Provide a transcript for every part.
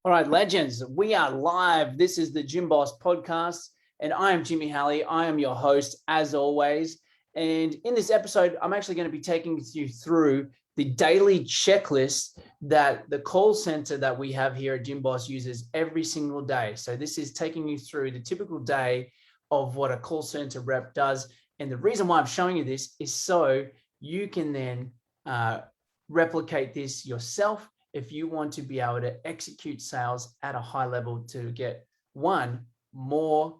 All right, legends, we are live. This is the Gym Boss podcast, and I am Jimmy Halley. I am your host, as always. And in this episode, I'm actually going to be taking you through the daily checklist that the call center that we have here at Gym Boss uses every single day. So this is taking you through the typical day of what a call center rep does. And the reason why I'm showing you this is so you can then replicate this yourself if you want to be able to execute sales at a high level to get more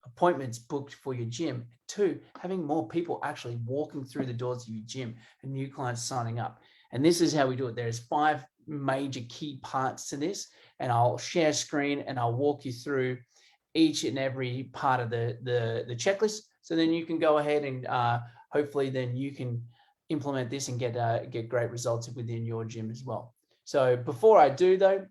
appointments booked for your gym, two, having more people actually walking through the doors of your gym and new clients signing up. And this is how we do it. There's 5 major key parts to this, and I'll share screen and I'll walk you through each and every part of the checklist. So then you can go ahead and hopefully then you can implement this and get great results within your gym as well. So before I do though,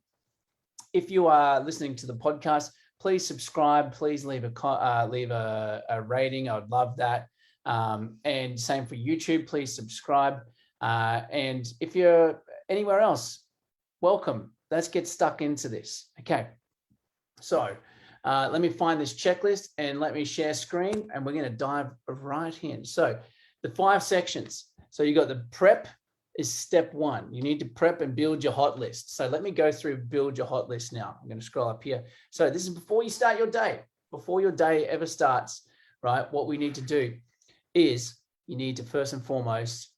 if you are listening to the podcast, please subscribe, please leave a rating. I would love that. And same for YouTube, please subscribe. And if you're anywhere else, welcome. Let's get stuck into this. Okay. So let me find this checklist and let me share screen, and we're going to dive right in. So the 5 sections. So you got the prep is step 1. You need to prep and build your hot list. So let me go through build your hot list now. I'm going to scroll up here. So this is before you start your day, before your day ever starts, right? What we need to do is you need to first and foremost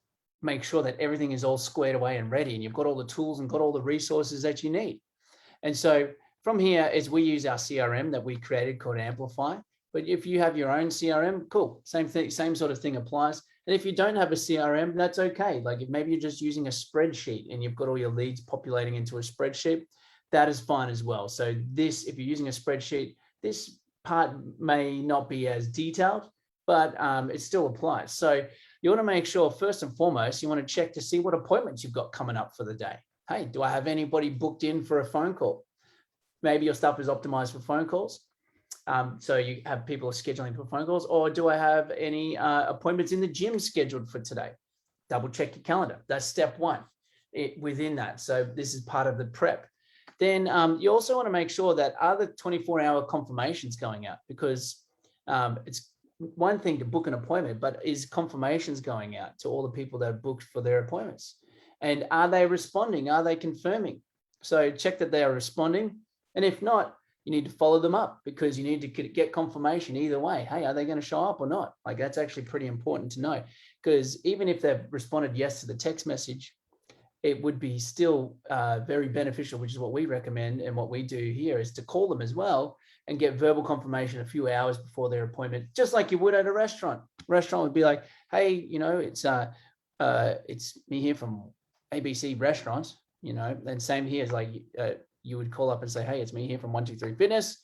make sure that everything is all squared away and ready, and you've got all the tools and got all the resources that you need. And so from here is we use our CRM that we created called Amplify. But if you have your own CRM, cool. Same thing, same sort of thing applies. And if you don't have a CRM, that's okay. Like if maybe you're just using a spreadsheet and you've got all your leads populating into a spreadsheet, that is fine as well. So this, if you're using a spreadsheet, this part may not be as detailed, but it still applies. So you want to make sure, first and foremost, you want to check to see what appointments you've got coming up for the day. Hey, do I have anybody booked in for a phone call? Maybe your stuff is optimized for phone calls. So you have people scheduling for phone calls, or do I have any appointments in the gym scheduled for today? Double check your calendar. That's step 1 within that. So this is part of the prep. Then you also want to make sure that are the 24-hour confirmations going out, because it's one thing to book an appointment, but is confirmations going out to all the people that are booked for their appointments? And are they responding? Are they confirming? So check that they are responding. And if not, you need to follow them up, because you need to get confirmation either way. Hey, are they going to show up or not? Like that's actually pretty important to know, because even if they've responded yes to the text message, it would be still very beneficial, which is what we recommend. And what we do here is to call them as well and get verbal confirmation a few hours before their appointment, just like you would at a restaurant. Restaurant would be like, hey, it's me here from ABC Restaurants, and same here is like, you would call up and say, hey, it's me here from 123 Fitness.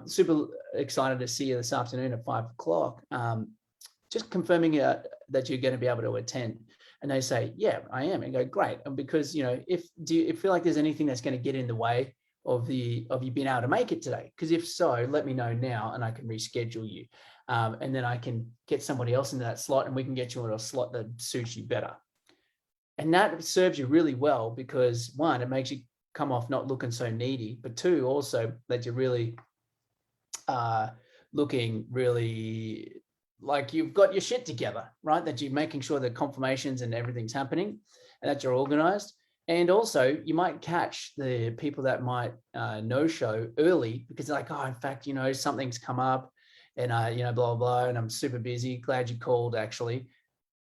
Super excited to see you this afternoon at 5 o'clock. Just confirming that you're going to be able to attend. And they say, yeah, I am. And go, great. And because, do you feel like there's anything that's going to get in the way of you being able to make it today? Because if so, let me know now and I can reschedule you. And then I can get somebody else into that slot and we can get you into a slot that suits you better. And that serves you really well, because 1, it makes you come off not looking so needy, but 2, also that you're really looking really like you've got your shit together, right? That you're making sure that confirmations and everything's happening and that you're organized. And also you might catch the people that might no-show early because they're like, oh, in fact, something's come up and, blah, blah, blah, and I'm super busy. Glad you called, actually.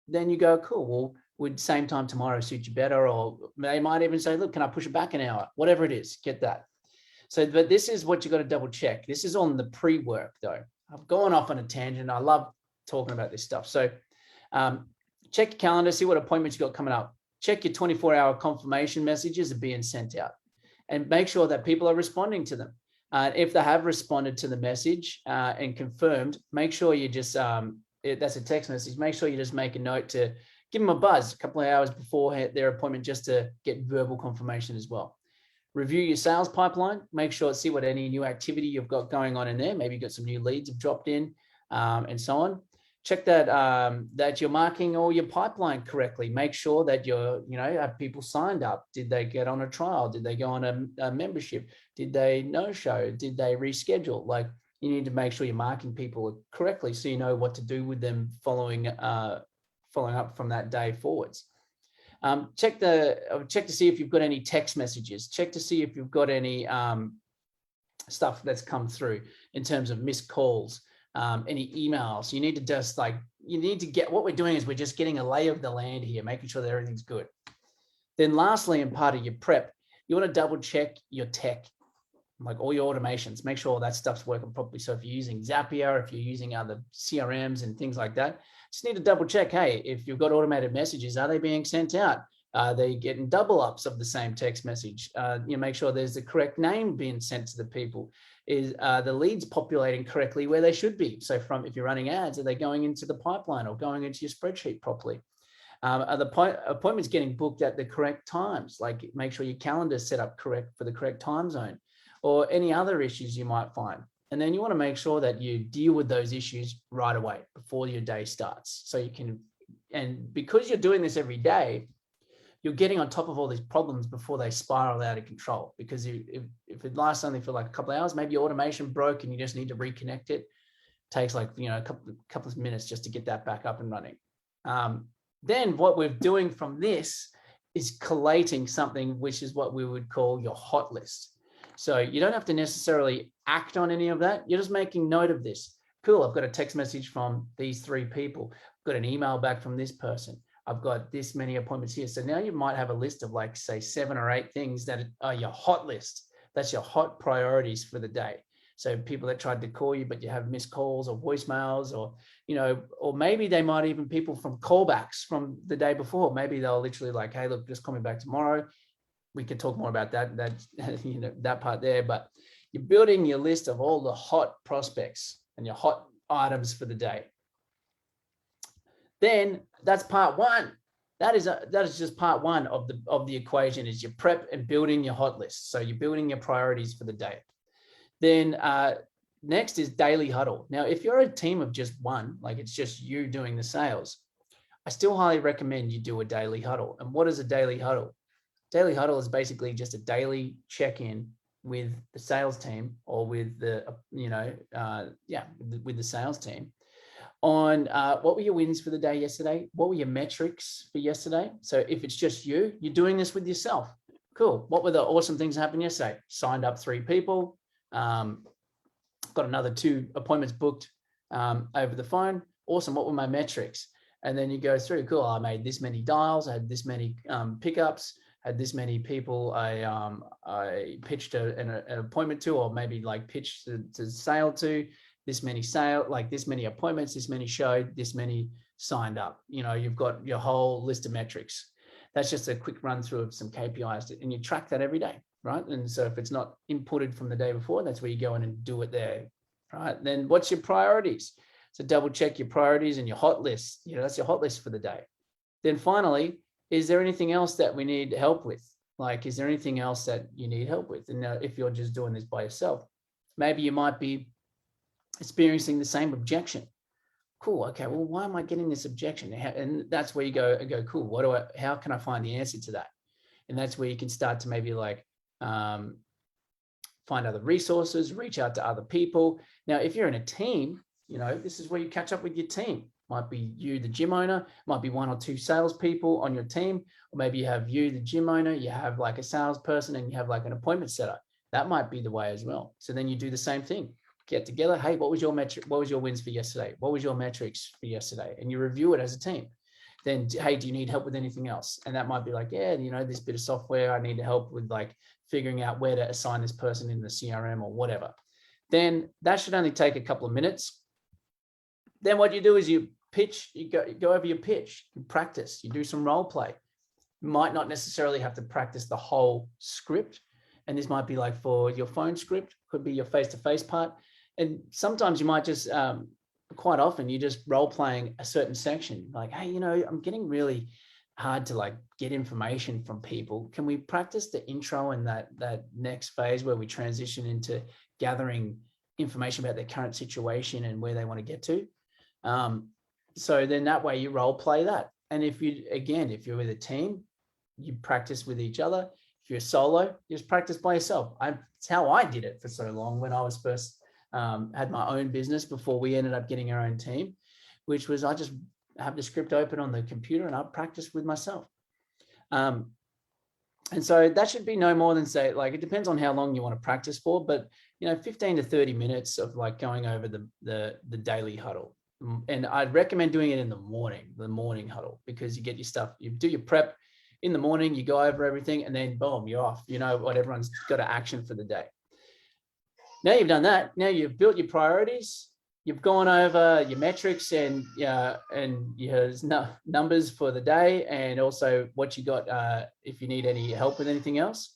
Then you go, cool, well, would same time tomorrow suit you better? Or they might even say, look, can I push it back an hour? Whatever it is, get that. So, but this is what you got to double check. This is on the pre-work though. I've gone off on a tangent. I love talking about this stuff. So check your calendar, see what appointments you got coming up. Check your 24-hour confirmation messages are being sent out, and make sure that people are responding to them. If they have responded to the message and confirmed, make sure you just, that's a text message, make sure you just make a note to give them a buzz a couple of hours before their appointment, just to get verbal confirmation as well. Review your sales pipeline, make sure, see what any new activity you've got going on in there. Maybe you've got some new leads have dropped in and so on. Check that you're marking all your pipeline correctly. Make sure that have people signed up. Did they get on a trial? Did they go on a membership? Did they no show? Did they reschedule? Like, you need to make sure you're marking people correctly so you know what to do with them following up from that day forwards. Check to see if you've got any text messages. Check to see if you've got any stuff that's come through in terms of missed calls, any emails. You need to just what we're doing is we're just getting a lay of the land here, making sure that everything's good. Then lastly, in part of your prep, you want to double check your tech, like all your automations, make sure all that stuff's working properly. So if you're using Zapier, if you're using other CRMs and things like that, just need to double check, hey, if you've got automated messages, are they being sent out? Are they getting double ups of the same text message? Make sure there's the correct name being sent to the people. Is the leads populating correctly where they should be? So if you're running ads, are they going into the pipeline or going into your spreadsheet properly? Are the appointments getting booked at the correct times? Like, make sure your calendar is set up correct for the correct time zone, or any other issues you might find. And then you want to make sure that you deal with those issues right away before your day starts. So you can, and because you're doing this every day, you're getting on top of all these problems before they spiral out of control. Because if it lasts only for like a couple of hours, maybe your automation broke and you just need to reconnect it. It takes a couple of minutes just to get that back up and running. Then what we're doing from this is collating something, which is what we would call your hot list. So you don't have to necessarily act on any of that. You're just making note of this. Cool, I've got a text message from these 3 people. I've got an email back from this person. I've got this many appointments here. So now you might have a list of like, say, 7 or 8 things that are your hot list. That's your hot priorities for the day. So people that tried to call you, but you have missed calls or voicemails, or maybe they might even people from callbacks from the day before. Maybe they'll literally like, hey, look, just call me back tomorrow. We could talk more about that part there, but you're building your list of all the hot prospects and your hot items for the day. Then that's part 1. That is just part 1 of the equation, is your prep and building your hot list. So you're building your priorities for the day. Then next is daily huddle. Now, if you're a team of just 1, like it's just you doing the sales, I still highly recommend you do a daily huddle. And what is a daily huddle? Daily huddle is basically just a daily check-in with the sales team, or with the with the sales team on what were your wins for the day yesterday? What were your metrics for yesterday? So if it's just you, you're doing this with yourself. Cool. What were the awesome things that happened yesterday? Signed up 3 people, got another 2 appointments booked over the phone. Awesome. What were my metrics? And then you go through, cool, I made this many dials, I had this many pickups, had this many people I pitched an appointment to, or maybe like pitched to sale to, this many this many appointments, this many showed, this many signed up. You've got your whole list of metrics. That's just a quick run through of some KPIs, and you track that every day, right? And so if it's not inputted from the day before, that's where you go in and do it there, right? Then what's your priorities? So double check your priorities and your hot list. That's your hot list for the day. Then finally, is there anything else that we need help with? Like, is there anything else that you need help with? And if you're just doing this by yourself, maybe you might be experiencing the same objection. Cool. Okay. Well, why am I getting this objection? And that's where you go, cool. How can I find the answer to that? And that's where you can start to maybe like find other resources, reach out to other people. Now, if you're in a team, this is where you catch up with your team. Might be you, the gym owner, might be 1 or 2 salespeople on your team, or maybe you have you, the gym owner, you have like a salesperson, and you have like an appointment setter. That might be the way as well. So then you do the same thing. Get together. Hey, what was your metric? What was your wins for yesterday? What was your metrics for yesterday? And you review it as a team. Then, hey, do you need help with anything else? And that might be like, yeah, this bit of software, I need help with like figuring out where to assign this person in the CRM or whatever. Then that should only take a couple of minutes. Then what you do is you pitch, you go over your pitch, you practice, you do some role play. You might not necessarily have to practice the whole script. And this might be like for your phone script, could be your face-to-face part. And sometimes you might just, quite often, you just role playing a certain section. Like, hey, I'm getting really hard to like get information from people. Can we practice the intro and that next phase where we transition into gathering information about their current situation and where they want to get to? So then that way you role play that. And if you're with a team, you practice with each other. If you're solo, you just practice by yourself. It's how I did it for so long when I was first had my own business before we ended up getting our own team, which was I just have the script open on the computer and I practice with myself. And so that should be no more than, say, like, it depends on how long you want to practice for, but 15 to 30 minutes of like going over the daily huddle. And I'd recommend doing it in the morning huddle, because you get your stuff, you do your prep in the morning, you go over everything, and then boom, you're off. You know what, everyone's got to action for the day. Now you've done that. Now you've built your priorities. You've gone over your metrics and your numbers for the day, and also what you got if you need any help with anything else.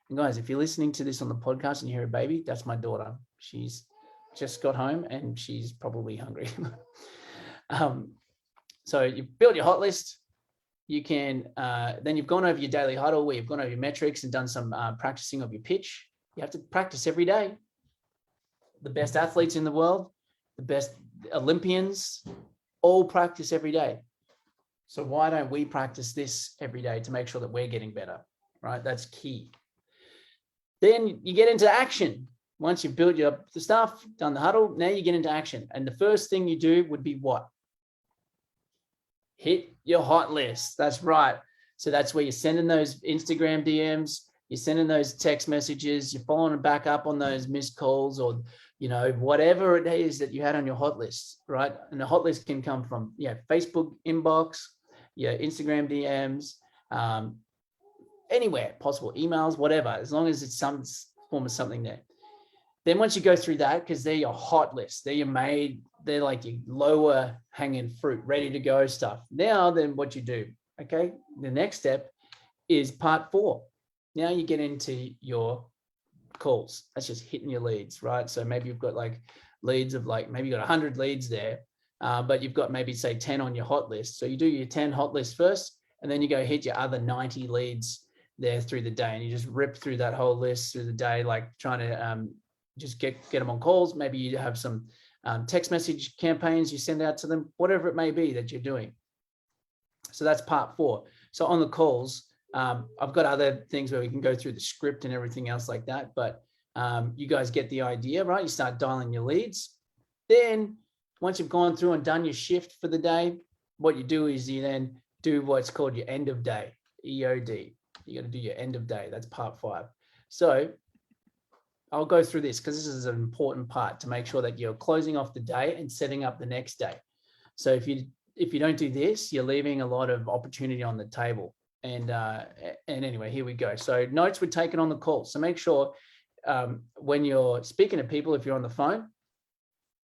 And guys, if you're listening to this on the podcast and you hear a baby, that's my daughter. She's just got home and she's probably hungry. So you've built your hot list. You can then you've gone over your daily huddle where you've gone over your metrics and done some practicing of your pitch. You have to practice every day. The best athletes in the world, the best Olympians, all practice every day. So why don't we practice this every day to make sure that we're getting better, right? That's key. Then you get into action. Once you've built the stuff, done the huddle, now you get into action. And the first thing you do would be what? Hit your hot list. That's right. So that's where you're sending those Instagram DMs, you're sending those text messages, you're following back up on those missed calls, or whatever it is that you had on your hot list, right? And the hot list can come from Facebook inbox, Instagram DMs, anywhere possible, emails, whatever, as long as it's some form of something there. Then once you go through that, because they're your hot list, they're like your lower hanging fruit, ready to go stuff. Now, then what you do, okay? The next step is part 4. Now you get into your calls. That's just hitting your leads, right? So maybe you've got like leads of maybe you got 100 leads there, but you've got maybe say 10 on your hot list. So you do your 10 hot list first, and then you go hit your other 90 leads there through the day, and you just rip through that whole list through the day, like trying to just get them on calls. Maybe you have some text message campaigns you send out to them, whatever it may be that you're doing. So that's part 4. So on the calls, I've got other things where we can go through the script and everything else like that, but you guys get the idea, right? You start dialing your leads. Then once you've gone through and done your shift for the day, what you do is you then do what's called your end of day, EOD. You got to do your end of day. That's part 5. So I'll go through this because this is an important part to make sure that you're closing off the day and setting up the next day. So if you don't do this, you're leaving a lot of opportunity on the table. And anyway, here we go. So notes were taken on the call. So make sure when you're speaking to people, if you're on the phone,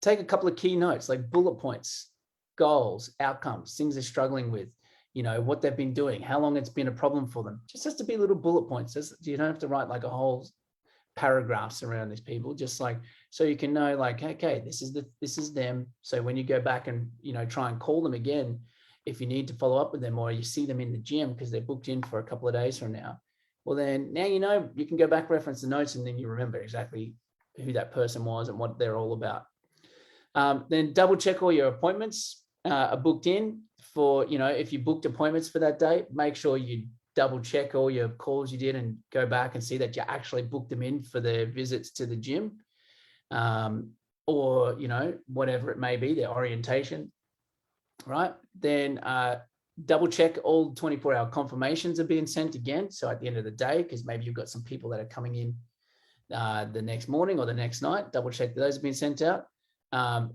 take a couple of key notes, like bullet points, goals, outcomes, things they're struggling with, what they've been doing, how long it's been a problem for them. Just has to be little bullet points. You don't have to write like a whole paragraphs around these people, just like, so you can know, like, okay, this is them. So when you go back and, try and call them again, if you need to follow up with them, or you see them in the gym because they're booked in for a couple of days from now, well, then now you can go back, reference the notes, and then you remember exactly who that person was and what they're all about. Then double check all your appointments are booked in for, if you booked appointments for that day, make sure you double check all your calls you did and go back and see that you actually booked them in for their visits to the gym, or, whatever it may be, their orientation, right? Then double check all 24-hour confirmations are being sent again. So at the end of the day, because maybe you've got some people that are coming in the next morning or the next night, double check that those have been sent out.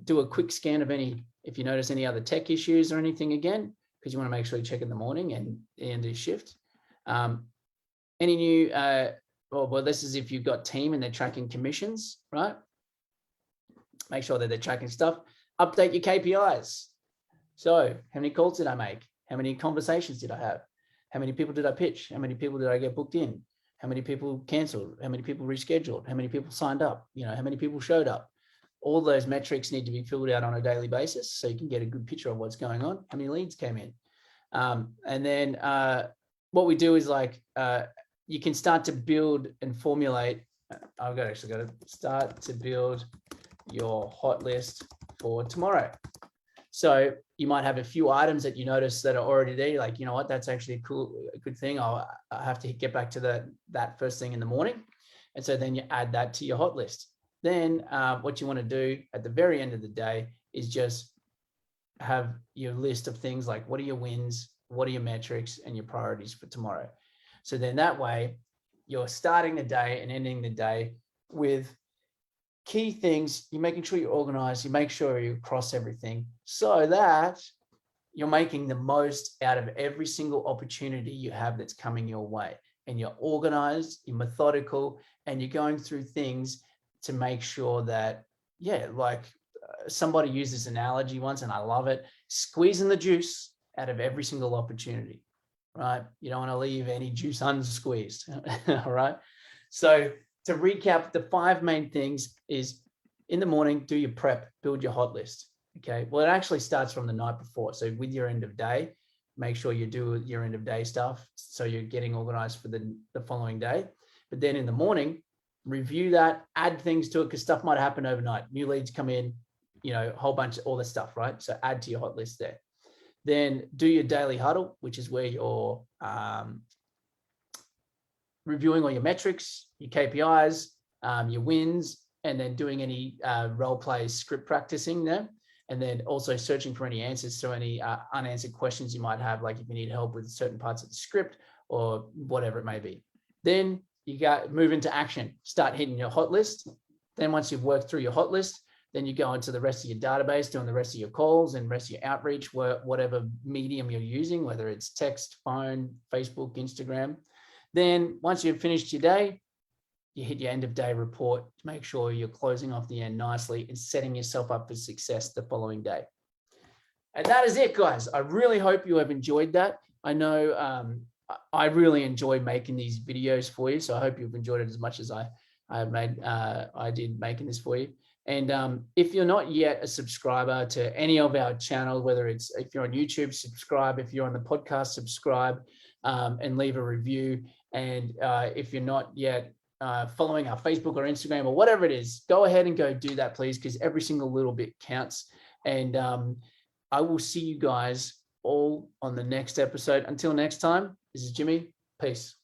Do a quick scan of if you notice any other tech issues or anything again, because you want to make sure you check in the morning and the end of your shift. Any new, well, this is if you've got team and they're tracking commissions, right? Make sure that they're tracking stuff. Update your KPIs. So how many calls did I make? How many conversations did I have? How many people did I pitch? How many people did I get booked in? How many people canceled? How many people rescheduled? How many people signed up? How many people showed up? All those metrics need to be filled out on a daily basis so you can get a good picture of what's going on. How many leads came in? And then what we do is you can start to build and formulate. I've got to start to build your hot list for tomorrow. So you might have a few items that you notice that are already there. You're like, you know what, that's actually a good thing. I have to get back to that first thing in the morning. And so then you add that to your hot list. Then what you want to do at the very end of the day is just have your list of things like, what are your wins, what are your metrics, and your priorities for tomorrow. So then that way you're starting the day and ending the day with key things. You're making sure you're organized, you make sure you cross everything so that you're making the most out of every single opportunity you have that's coming your way. And you're organized, you're methodical, and you're going through things to make sure that, somebody used this analogy once and I love it, squeezing the juice out of every single opportunity, right? You don't want to leave any juice unsqueezed, all right? So to recap, the 5 main things is in the morning, do your prep, build your hot list, okay? Well, it actually starts from the night before. So with your end of day, make sure you do your end of day stuff so you're getting organized for the following day. But then in the morning, review that, add things to it because stuff might happen overnight. New leads come in, a whole bunch of all this stuff, right? So add to your hot list there. Then do your daily huddle, which is where you're reviewing all your metrics, your KPIs, your wins, and then doing any role play script practicing there. And then also searching for any answers to any unanswered questions you might have, like if you need help with certain parts of the script or whatever it may be. Then you move into action, start hitting your hot list. Then once you've worked through your hot list, then you go into the rest of your database, doing the rest of your calls and rest of your outreach, whatever medium you're using, whether it's text, phone, Facebook, Instagram. Then once you've finished your day, you hit your end of day report to make sure you're closing off the end nicely and setting yourself up for success the following day. And that is it, guys. I really hope you have enjoyed that. I know I really enjoy making these videos for you, so I hope you've enjoyed it as much as I did making this for you. And if you're not yet a subscriber to any of our channels, whether it's if you're on YouTube, subscribe. If you're on the podcast, subscribe and leave a review. And if you're not yet following our Facebook or Instagram or whatever it is, go ahead and go do that, please, because every single little bit counts. And I will see you guys all on the next episode. Until next time, this is Jimmy. Peace.